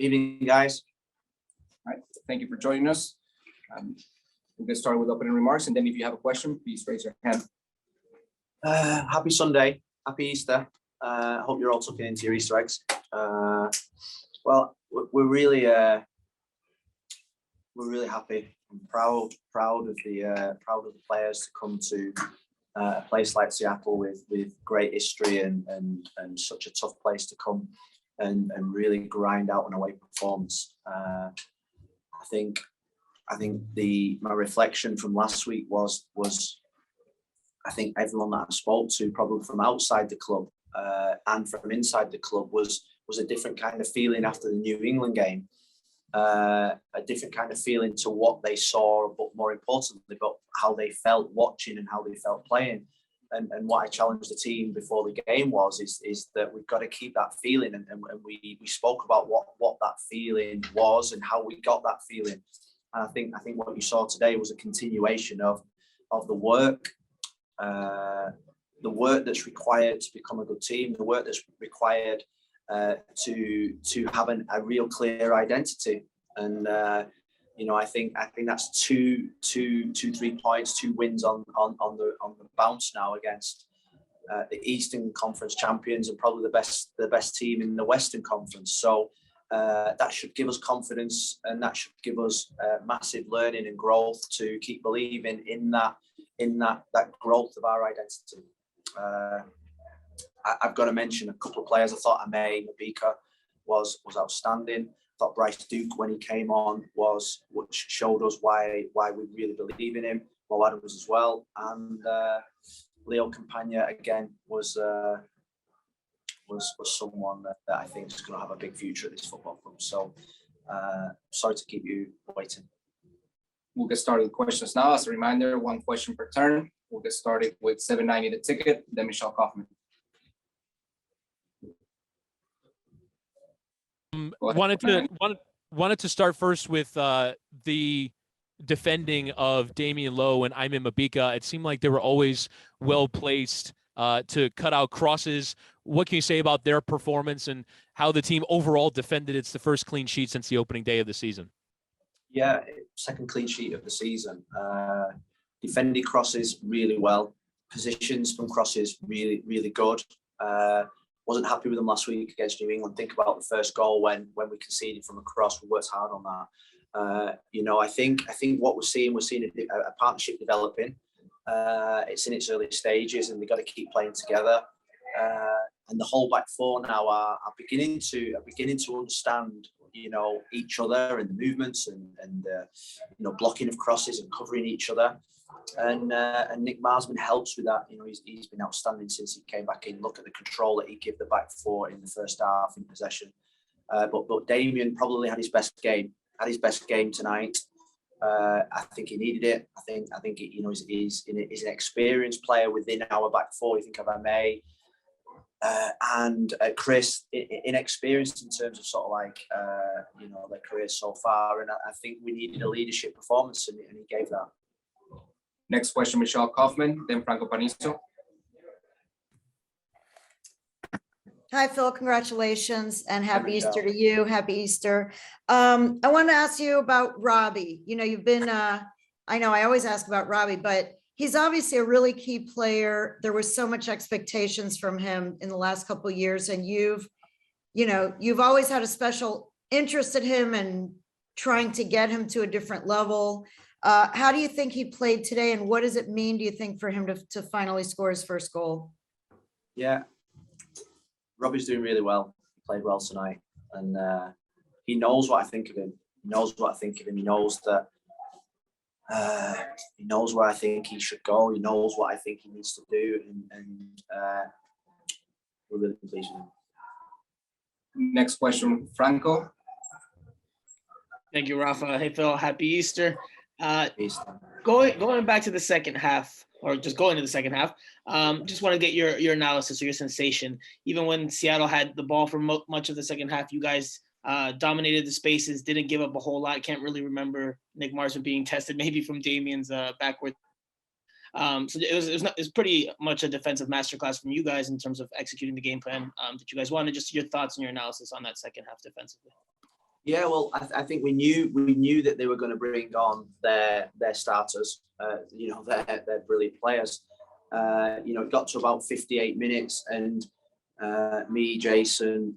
Evening, guys. All right, thank you for joining us. We'll get started with opening remarks, and then if you have a question, please raise your hand. Happy Sunday, happy Easter. Hope you're all tucking into your Easter eggs. Well, we're really happy and proud of the players to come to a place like Seattle with great history and such a tough place to come and really grind out an away performance. I think my reflection from last week was I think everyone that I spoke to, probably from outside the club and from inside the club, was a different kind of feeling after the New England game. A different kind of feeling to what they saw, but more importantly, about how they felt watching and how they felt playing. And what I challenged the team before the game is that we've got to keep that feeling. And we spoke about what that feeling was and how we got that feeling. And I think what you saw today was a continuation of the work that's required to become a good team, the work that's required to have a real clear identity. And I think that's two 3 points, 2 wins on the bounce now against the Eastern Conference champions and probably the best team in the Western Conference. So that should give us confidence, and that should give us massive learning and growth to keep believing in that growth of our identity. I've got to mention a couple of players. I thought Mabika was outstanding. I thought Bryce Duke, when he came on, which showed us why we really believe in him. Mo Adams as well, and Leo Campagna again was someone that I think is going to have a big future at this football club. So sorry to keep you waiting. We'll get started with questions now. As a reminder, 1 question per turn. We'll get started with $7.90 the ticket, then Michelle Kaufman. Wanted to start first with the defending of Damian Lowe and Ayman Mabika. It seemed like they were always well placed to cut out crosses. What can you say about their performance and how the team overall defended? It's the first clean sheet since the opening day of the season. Yeah, second clean sheet of the season. Defended crosses really well. Positions from crosses really, really good. Wasn't happy with them last week against New England. Think about the first goal when we conceded from a cross. We worked hard on that. I think what we're seeing a partnership developing. It's in its early stages, and they've got to keep playing together. And the whole back four now are beginning to understand, each other and the movements and blocking of crosses and covering each other. And Nick Marsman helps with that. He's been outstanding since he came back in. Look at the control that he gave the back four in the first half in possession. But Damien probably had his best game. Tonight. I think he needed it. I think he's an experienced player within our back four. You think of May and Chris, inexperienced in terms of sort of like their careers so far. And I think we needed a leadership performance, and he gave that. Next question, Michelle Kaufman, then Franco Panizo. Hi, Phil. Congratulations and happy Easter to you. Happy Easter. I want to ask you about Robbie. You've been, I know I always ask about Robbie, but he's obviously a really key player. There was so much expectations from him in the last couple of years, and you've always had a special interest in him and trying to get him to a different level. How do you think he played today, and what does it mean, do you think, for him to finally score his first goal? Yeah, Robbie's doing really well. He played well tonight, and he knows what I think of him. He knows that he knows where I think he should go. He knows what I think he needs to do, and we're really pleased with him. Next question, Franco. Thank you, Rafa. Hey, Phil. Happy Easter. Going back to the second half, or just going to the second half, just want to get your analysis or your sensation. Even when Seattle had the ball for much of the second half, you guys dominated the spaces, didn't give up a whole lot. Can't really remember Nick Marsman being tested, maybe from Damien's backward. So it was pretty much a defensive masterclass from you guys in terms of executing the game plan that you guys wanted. Just your thoughts and your analysis on that second half defensively. Yeah, well, I think we knew that they were going to bring on their starters. They're brilliant players. It got to about 58 minutes, and me, Jason,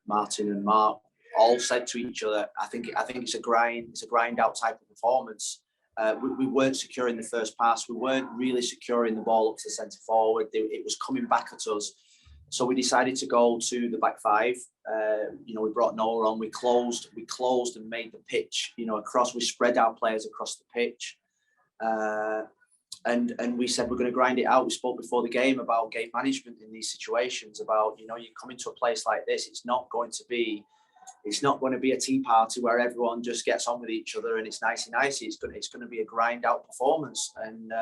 Martin, and Mark all said to each other, "I think it's a grind out type of performance." We weren't secure in the first pass. We weren't really securing the ball up to the centre forward. It was coming back at us. So we decided to go to the back five. We brought Noah on. We closed and made the pitch, across. We spread our players across the pitch. And we said we're going to grind it out. We spoke before the game about game management in these situations, about, you come into a place like this, it's not going to be a tea party where everyone just gets on with each other and it's nicey. It's going to be a grind out performance. And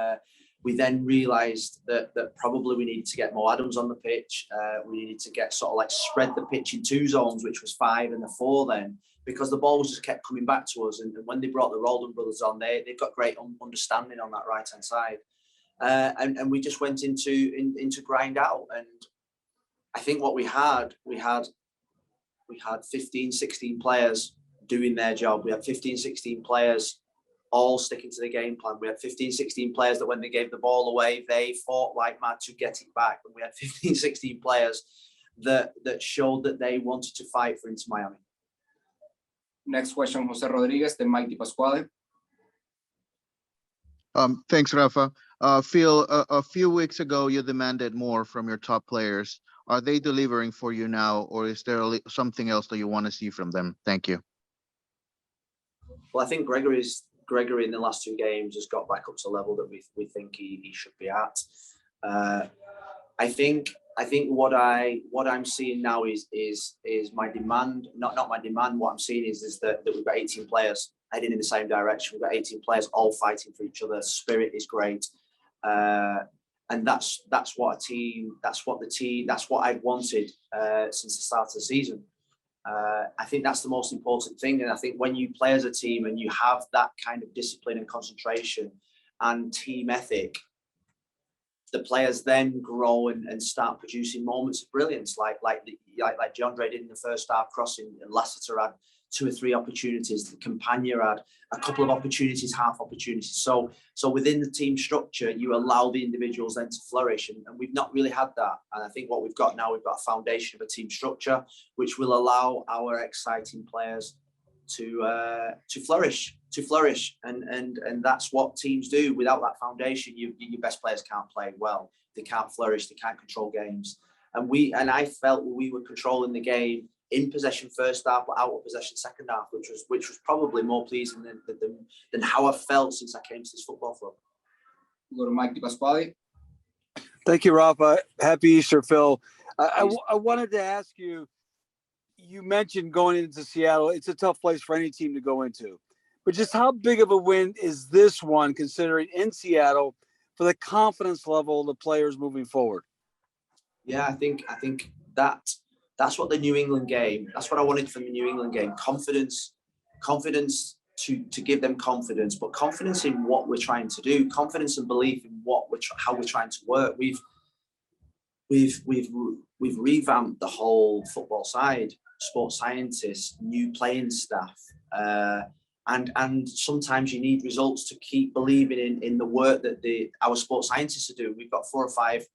we then realised that probably we needed to get Mo Adams on the pitch. We needed to get spread the pitch in two zones, which was 5 and the 4 then, because the balls just kept coming back to us. And when they brought the Roldan brothers on, they've got great understanding on that right-hand side. And we just went into grind out. And I think what we had 15, 16 players doing their job. We had 15, 16 players all sticking to the game plan. We had 15, 16 players that when they gave the ball away, they fought like mad to get it back. And we had 15, 16 players that showed that they wanted to fight for Inter Miami. Next question, Jose Rodriguez, then Mike DiPasquale. Thanks, Rafa. Phil, a few weeks ago, you demanded more from your top players. Are they delivering for you now, or is there something else that you want to see from them? Thank you. Well, I think Gregory in the last 2 games has got back up to the level that we think he should be at. I think what I'm seeing now is my demand, not my demand. What I'm seeing is that we've got 18 players heading in the same direction. We've got 18 players all fighting for each other. Spirit is great. And that's what I've wanted since the start of the season. I think that's the most important thing. And I think when you play as a team and you have that kind of discipline and concentration and team ethic, the players then grow and start producing moments of brilliance, like DeAndre did in the first half crossing, and Lassiter had 2 or 3 opportunities. The Campagna had a couple of opportunities, half opportunities. So within the team structure, you allow the individuals then to flourish, and we've not really had that. And I think what we've got now, we've got a foundation of a team structure which will allow our exciting players to flourish, and that's what teams do. Without that foundation, your best players can't play well. They can't flourish. They can't control games. And I felt we were controlling the game in possession first half, but out of possession second half, which was probably more pleasing than how I felt since I came to this football club. We'll go to Mike DiPasquale. Thank you, Rafa. Happy Easter, Phil. I wanted to ask you, you mentioned going into Seattle. It's a tough place for any team to go into. But just how big of a win is this one, considering in Seattle, for the confidence level of the players moving forward? Yeah, I think that's what the New England game, that's what I wanted from the New England game. Confidence to give them confidence, but confidence in what we're trying to do, confidence and belief in how we're trying to work. We've revamped the whole football side, sports scientists, new playing staff, and sometimes you need results to keep believing in the work that our sports scientists are doing. We've got 4 or 5,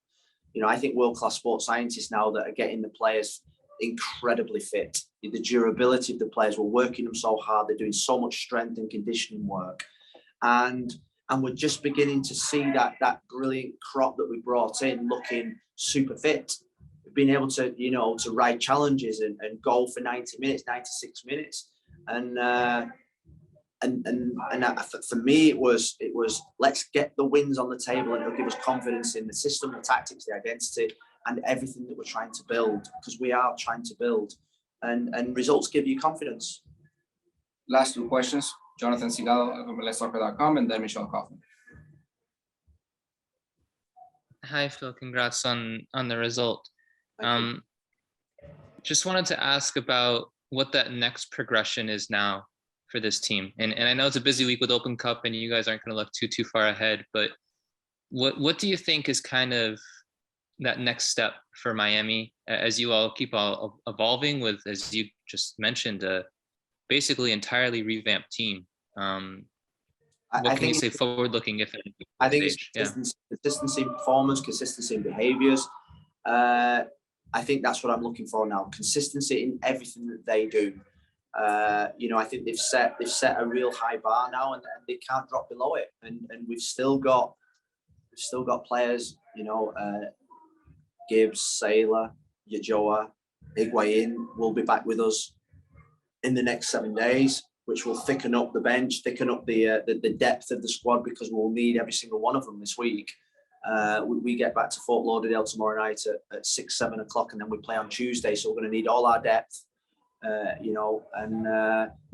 I think world-class sports scientists now that are getting the players incredibly fit. The durability of the players, we're working them so hard. They're doing so much strength and conditioning work, and we're just beginning to see that brilliant crop that we brought in looking super fit. We've been able to to ride challenges and go for 90 minutes, 96 minutes, and for me it was let's get the wins on the table, and it'll give us confidence in the system, the tactics, the identity, and everything that we're trying to build, because we are trying to build, and results give you confidence. Last 2 questions, Jonathan Sigado from MLSsoccer.com, and then Michelle Kaufman. Hi, Phil. Congrats on the result. Just wanted to ask about what that next progression is now for this team. And I know it's a busy week with Open Cup and you guys aren't going to look too far ahead, but what do you think is kind of that next step for Miami as you all keep evolving with, as you just mentioned, basically entirely revamped team. I What can you think say forward looking, if anything, I at think this it's stage? Yeah. consistency in performance, consistency in behaviours. I think that's what I'm looking for now. Consistency in everything that they do. I think they've set a real high bar now, and they can't drop below it. And we've still got players. Gibbs, Saylor, Yajoa, Higuain will be back with us in the next 7 days, which will thicken up the bench, thicken up the depth of the squad, because we'll need every single one of them this week. We get back to Fort Lauderdale tomorrow night at 6-7 o'clock, and then we play on Tuesday. So we're going to need all our depth, now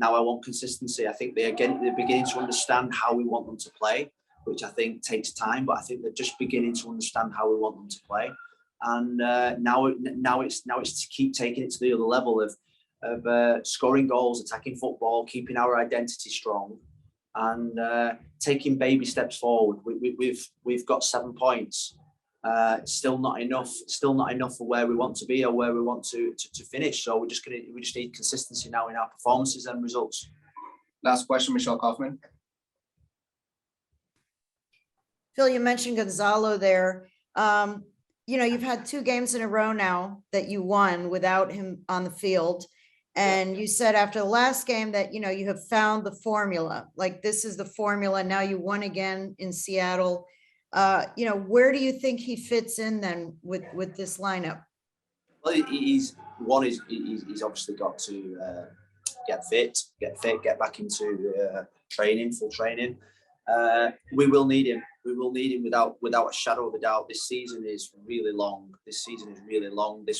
I want consistency. I think they're beginning to understand how we want them to play, which I think takes time, but I think they're just beginning to understand how we want them to play. And now it's to keep taking it to the other level of scoring goals, attacking football, keeping our identity strong, and taking baby steps forward. We've got 7 points. Still not enough for where we want to be or where we want to finish. So we just need consistency now in our performances and results. Last question, Michelle Kaufman. Phil, you mentioned Gonzalo there. You've had 2 games in a row now that you won without him on the field. And you said after the last game that, you have found the formula, like this is the formula. Now you won again in Seattle. Where do you think he fits in then with this lineup? Well, he's obviously got to get fit, get back into full training. We will need him. We will need him without a shadow of a doubt. This season is really long. This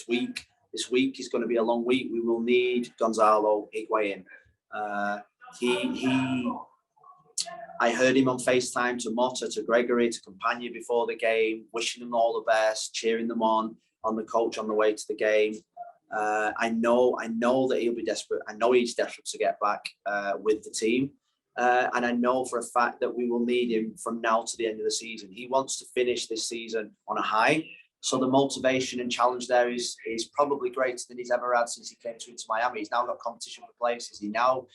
week is going to be a long week. We will need Gonzalo Higuain. I heard him on FaceTime to Motta, to Gregory, to Campagna before the game, wishing them all the best, cheering them on the coach on the way to the game. I know that he'll be desperate. I know he's desperate to get back with the team. And I know for a fact that we will need him from now to the end of the season. He wants to finish this season on a high. So the motivation and challenge there is probably greater than he's ever had since he came to Inter Miami. He's now got competition for places. He now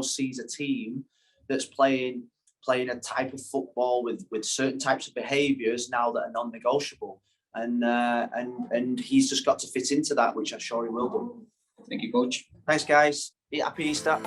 sees a team that's playing a type of football with certain types of behaviours now that are non-negotiable. And he's just got to fit into that, which I'm sure he will do. Thank you, Coach. Thanks, guys. Happy Easter.